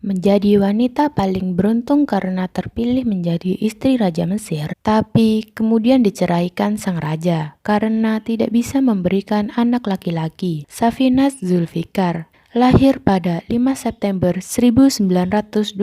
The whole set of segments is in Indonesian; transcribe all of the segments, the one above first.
menjadi wanita paling beruntung karena terpilih menjadi istri Raja Mesir, tapi kemudian diceraikan sang raja karena tidak bisa memberikan anak laki-laki. Safinas Zulfikar lahir pada 5 September 1921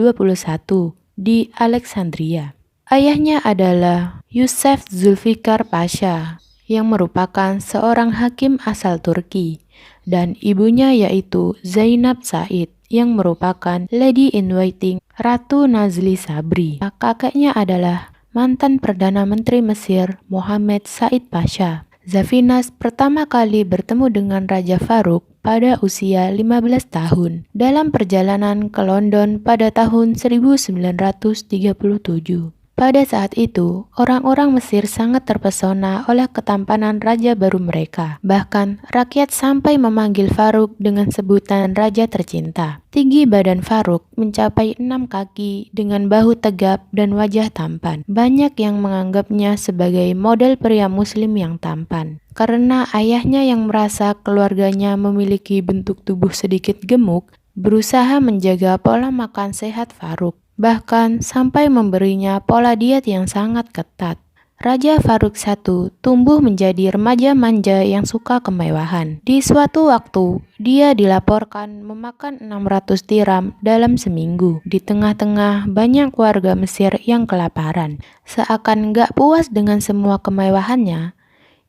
di Alexandria. Ayahnya adalah Yusuf Zulfikar Pasha yang merupakan seorang hakim asal Turki, dan ibunya yaitu Zainab Said yang merupakan Lady in Waiting Ratu Nazli Sabri. Kakeknya adalah mantan Perdana Menteri Mesir Mohammed Said Pasha. Safinas pertama kali bertemu dengan Raja Farouk pada usia 15 tahun dalam perjalanan ke London pada tahun 1937. Pada saat itu, orang-orang Mesir sangat terpesona oleh ketampanan raja baru mereka. Bahkan, rakyat sampai memanggil Farouk dengan sebutan raja tercinta. Tinggi badan Farouk mencapai 6 kaki dengan bahu tegap dan wajah tampan. Banyak yang menganggapnya sebagai model pria muslim yang tampan. Karena ayahnya yang merasa keluarganya memiliki bentuk tubuh sedikit gemuk, berusaha menjaga pola makan sehat Farouk. Bahkan sampai memberinya pola diet yang sangat ketat. Raja Farouk I tumbuh menjadi remaja manja yang suka kemewahan. Di suatu waktu, dia dilaporkan memakan 600 tiram dalam seminggu. Di tengah-tengah banyak warga Mesir yang kelaparan. Seakan gak puas dengan semua kemewahannya,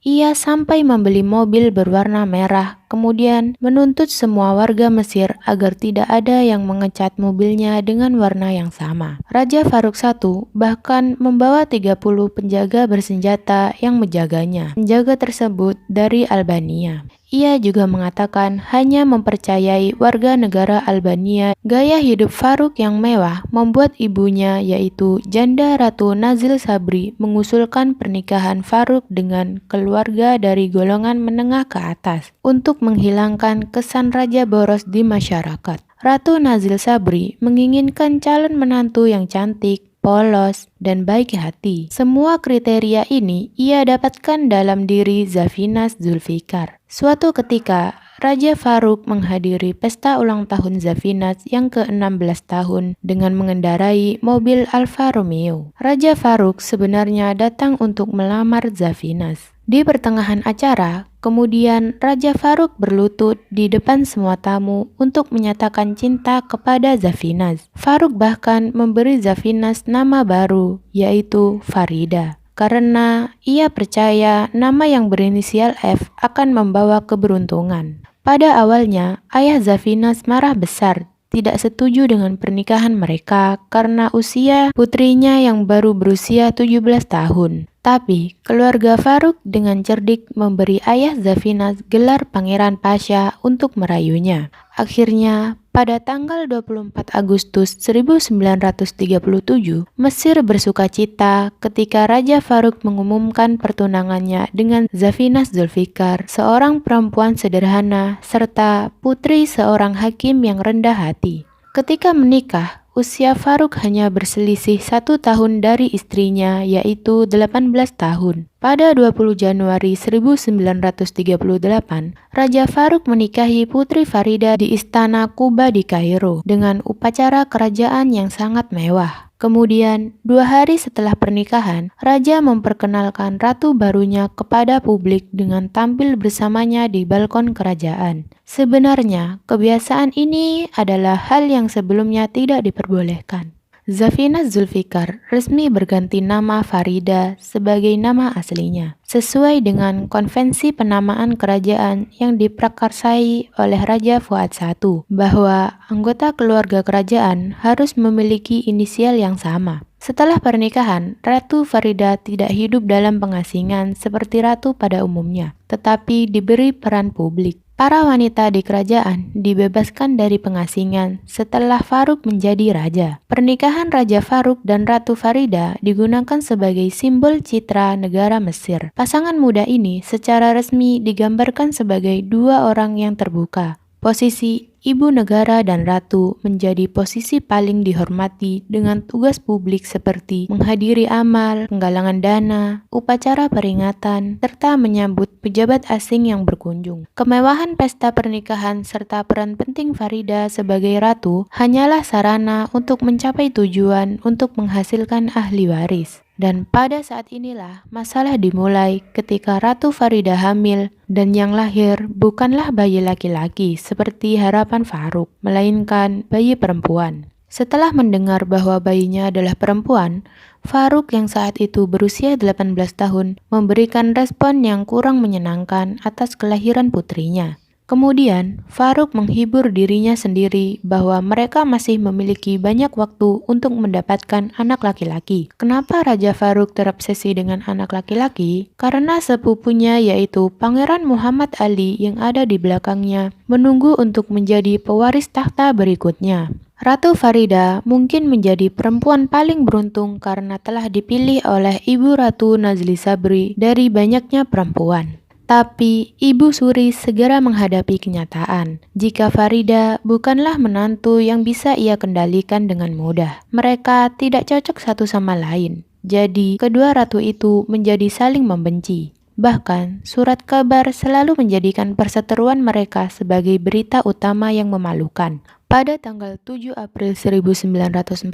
ia sampai membeli mobil berwarna merah, kemudian menuntut semua warga Mesir agar tidak ada yang mengecat mobilnya dengan warna yang sama. Raja Farouk I bahkan membawa 30 penjaga bersenjata yang menjaganya. Penjaga tersebut dari Albania. Ia juga mengatakan hanya mempercayai warga negara Albania. Gaya hidup Farouk yang mewah membuat ibunya yaitu Janda Ratu Nazil Sabri mengusulkan pernikahan Farouk dengan keluarga dari golongan menengah ke atas untuk menghilangkan kesan raja boros di masyarakat. Ratu Nazil Sabri menginginkan calon menantu yang cantik, polos, dan baik hati. Semua kriteria ini ia dapatkan dalam diri Safinas Zulfikar. Suatu ketika, Raja Farouk menghadiri pesta ulang tahun Safinas yang ke-16 tahun dengan mengendarai mobil Alfa Romeo. Raja Farouk sebenarnya datang untuk melamar Safinas. Di pertengahan acara, kemudian Raja Farouk berlutut di depan semua tamu untuk menyatakan cinta kepada Safinas. Farouk bahkan memberi Safinas nama baru, yaitu Farida, karena ia percaya nama yang berinisial F akan membawa keberuntungan. Pada awalnya, ayah Safinas marah besar, tidak setuju dengan pernikahan mereka karena usia putrinya yang baru berusia 17 tahun. Tapi, keluarga Farouk dengan cerdik memberi ayah Safinas gelar Pangeran Pasha untuk merayunya. Akhirnya, pada tanggal 24 Agustus 1937, Mesir bersukacita ketika Raja Farouk mengumumkan pertunangannya dengan Safinas Zulfikar, seorang perempuan sederhana serta putri seorang hakim yang rendah hati. Ketika menikah, usia Farouk hanya berselisih 1 tahun dari istrinya, yaitu 18 tahun. Pada 20 Januari 1938, Raja Farouk menikahi Putri Farida di Istana Quba di Kairo dengan upacara kerajaan yang sangat mewah. Kemudian, 2 hari setelah pernikahan, Raja memperkenalkan ratu barunya kepada publik dengan tampil bersamanya di balkon kerajaan. Sebenarnya, kebiasaan ini adalah hal yang sebelumnya tidak diperbolehkan. Safinas Zulfikar resmi berganti nama Farida sebagai nama aslinya, sesuai dengan konvensi penamaan kerajaan yang diprakarsai oleh Raja Fuad I, bahwa anggota keluarga kerajaan harus memiliki inisial yang sama. Setelah pernikahan, Ratu Farida tidak hidup dalam pengasingan seperti ratu pada umumnya, tetapi diberi peran publik. Para wanita di kerajaan dibebaskan dari pengasingan setelah Farouk menjadi raja. Pernikahan Raja Farouk dan Ratu Farida digunakan sebagai simbol citra negara Mesir. Pasangan muda ini secara resmi digambarkan sebagai 2 orang yang terbuka, Posisi ibu negara dan ratu menjadi posisi paling dihormati dengan tugas publik seperti menghadiri amal, penggalangan dana, upacara peringatan, serta menyambut pejabat asing yang berkunjung. Kemewahan pesta pernikahan serta peran penting Farida sebagai ratu hanyalah sarana untuk mencapai tujuan untuk menghasilkan ahli waris. Dan pada saat inilah masalah dimulai ketika Ratu Farida hamil dan yang lahir bukanlah bayi laki-laki seperti harapan Faruk, melainkan bayi perempuan. Setelah mendengar bahwa bayinya adalah perempuan, Faruk yang saat itu berusia 18 tahun memberikan respon yang kurang menyenangkan atas kelahiran putrinya. Kemudian, Faruk menghibur dirinya sendiri bahwa mereka masih memiliki banyak waktu untuk mendapatkan anak laki-laki. Kenapa Raja Faruk terobsesi dengan anak laki-laki? Karena sepupunya yaitu Pangeran Muhammad Ali yang ada di belakangnya menunggu untuk menjadi pewaris tahta berikutnya. Ratu Farida mungkin menjadi perempuan paling beruntung karena telah dipilih oleh Ibu Ratu Nazli Sabri dari banyaknya perempuan. Tapi Ibu Suri segera menghadapi kenyataan jika Farida bukanlah menantu yang bisa ia kendalikan dengan mudah. Mereka tidak cocok satu sama lain. Jadi, kedua ratu itu menjadi saling membenci. Bahkan, surat kabar selalu menjadikan perseteruan mereka sebagai berita utama yang memalukan. Pada tanggal 7 April 1940,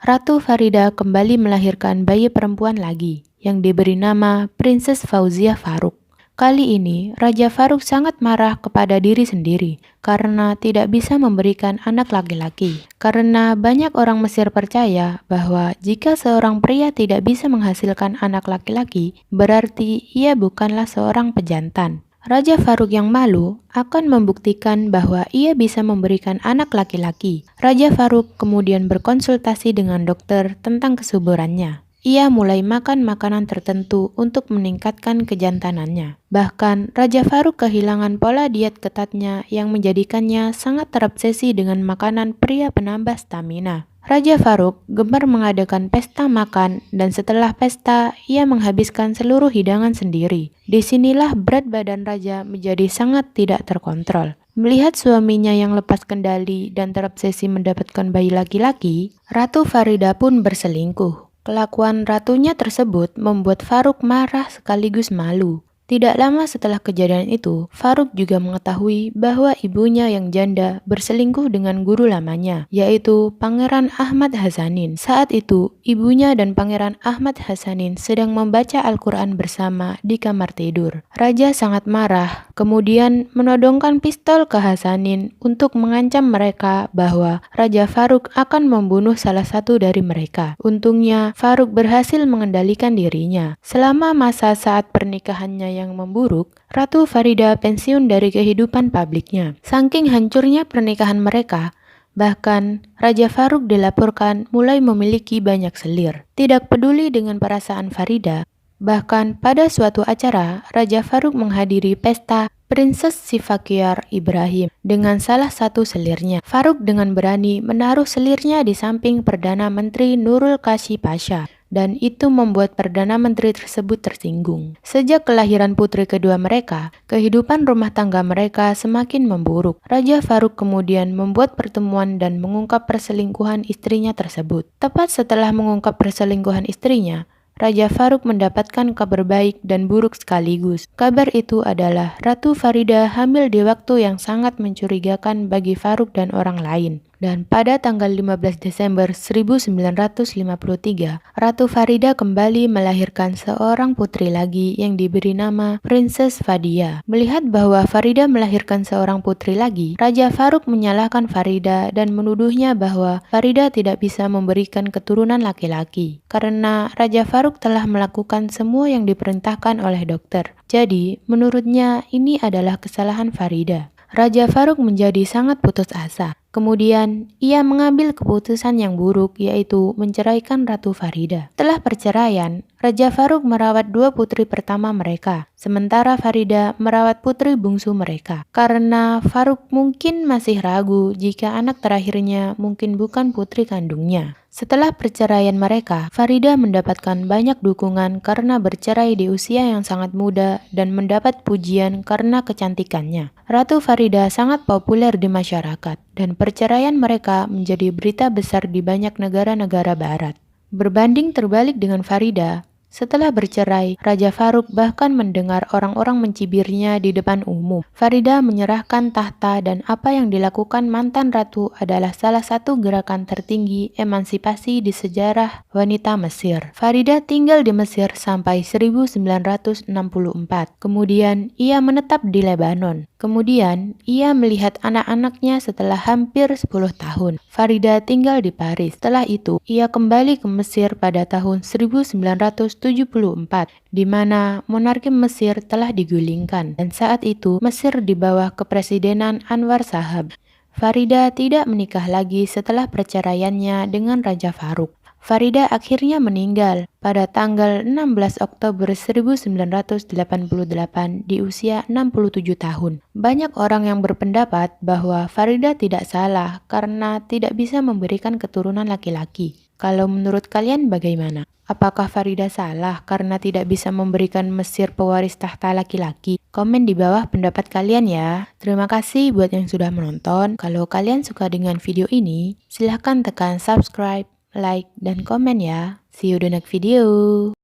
Ratu Farida kembali melahirkan bayi perempuan lagi yang diberi nama Princess Fauziah Faruk. Kali ini, Raja Faruk sangat marah kepada diri sendiri karena tidak bisa memberikan anak laki-laki. Karena banyak orang Mesir percaya bahwa jika seorang pria tidak bisa menghasilkan anak laki-laki, berarti ia bukanlah seorang pejantan. Raja Faruk yang malu akan membuktikan bahwa ia bisa memberikan anak laki-laki. Raja Faruk kemudian berkonsultasi dengan dokter tentang kesuburannya. Ia mulai makan makanan tertentu untuk meningkatkan kejantanannya. Bahkan, Raja Faruk kehilangan pola diet ketatnya yang menjadikannya sangat terobsesi dengan makanan pria penambah stamina. Raja Faruk gemar mengadakan pesta makan dan setelah pesta, ia menghabiskan seluruh hidangan sendiri. Disinilah berat badan Raja menjadi sangat tidak terkontrol. Melihat suaminya yang lepas kendali dan terobsesi mendapatkan bayi laki-laki, Ratu Farida pun berselingkuh. Kelakuan ratunya tersebut membuat Faruk marah sekaligus malu. Tidak lama setelah kejadian itu, Faruk juga mengetahui bahwa ibunya yang janda berselingkuh dengan guru lamanya, yaitu Pangeran Ahmad Hasanin. Saat itu, ibunya dan Pangeran Ahmad Hasanin sedang membaca Al-Quran bersama di kamar tidur. Raja sangat marah, kemudian menodongkan pistol ke Hasanin untuk mengancam mereka bahwa Raja Faruk akan membunuh salah satu dari mereka. Untungnya, Faruk berhasil mengendalikan dirinya. Selama masa saat pernikahannya yang memburuk, Ratu Farida pensiun dari kehidupan publiknya. Saking hancurnya pernikahan mereka, bahkan Raja Faruk dilaporkan mulai memiliki banyak selir. Tidak peduli dengan perasaan Farida, bahkan pada suatu acara, Raja Faruk menghadiri pesta Princess Sifakiar Ibrahim dengan salah satu selirnya. Faruk dengan berani menaruh selirnya di samping Perdana Menteri Nurul Kashi Pasha. Dan itu membuat Perdana Menteri tersebut tersinggung. Sejak kelahiran putri kedua mereka, kehidupan rumah tangga mereka semakin memburuk. Raja Faruk kemudian membuat pertemuan dan mengungkap perselingkuhan istrinya tersebut. Tepat setelah mengungkap perselingkuhan istrinya, Raja Faruk mendapatkan kabar baik dan buruk sekaligus. Kabar itu adalah Ratu Farida hamil di waktu yang sangat mencurigakan bagi Faruk dan orang lain. Dan pada tanggal 15 Desember 1953, Ratu Farida kembali melahirkan seorang putri lagi yang diberi nama Princess Fadia. Melihat bahwa Farida melahirkan seorang putri lagi, Raja Faruk menyalahkan Farida dan menuduhnya bahwa Farida tidak bisa memberikan keturunan laki-laki. Karena Raja Faruk telah melakukan semua yang diperintahkan oleh dokter. Jadi, menurutnya ini adalah kesalahan Farida. Raja Faruk menjadi sangat putus asa. Kemudian, ia mengambil keputusan yang buruk yaitu menceraikan Ratu Farida. Setelah perceraian, Raja Faruk merawat dua putri pertama mereka, sementara Farida merawat putri bungsu mereka. Karena Faruk mungkin masih ragu jika anak terakhirnya mungkin bukan putri kandungnya. Setelah perceraian mereka, Farida mendapatkan banyak dukungan karena bercerai di usia yang sangat muda dan mendapat pujian karena kecantikannya. Ratu Farida sangat populer di masyarakat, dan perceraian mereka menjadi berita besar di banyak negara-negara barat. Berbanding terbalik dengan Farida, setelah bercerai, Raja Faruk bahkan mendengar orang-orang mencibirnya di depan umum. Farida menyerahkan tahta dan apa yang dilakukan mantan ratu adalah salah satu gerakan tertinggi emansipasi di sejarah wanita Mesir. Farida tinggal di Mesir sampai 1964. Kemudian ia menetap di Lebanon. Kemudian ia melihat anak-anaknya setelah hampir 10 tahun. Farida tinggal di Paris. Setelah itu, ia kembali ke Mesir pada tahun 1974, di mana monarki Mesir telah digulingkan, dan saat itu Mesir di bawah kepresidenan Anwar Shahab. Farida tidak menikah lagi setelah perceraiannya dengan Raja Faruk. Farida akhirnya meninggal pada tanggal 16 Oktober 1988 di usia 67 tahun. Banyak orang yang berpendapat bahwa Farida tidak salah karena tidak bisa memberikan keturunan laki-laki. Kalau menurut kalian bagaimana? Apakah Farida salah karena tidak bisa memberikan Mesir pewaris tahta laki-laki? Komen di bawah pendapat kalian ya. Terima kasih buat yang sudah menonton. Kalau kalian suka dengan video ini, silahkan tekan subscribe, like, dan komen ya. See you the next video.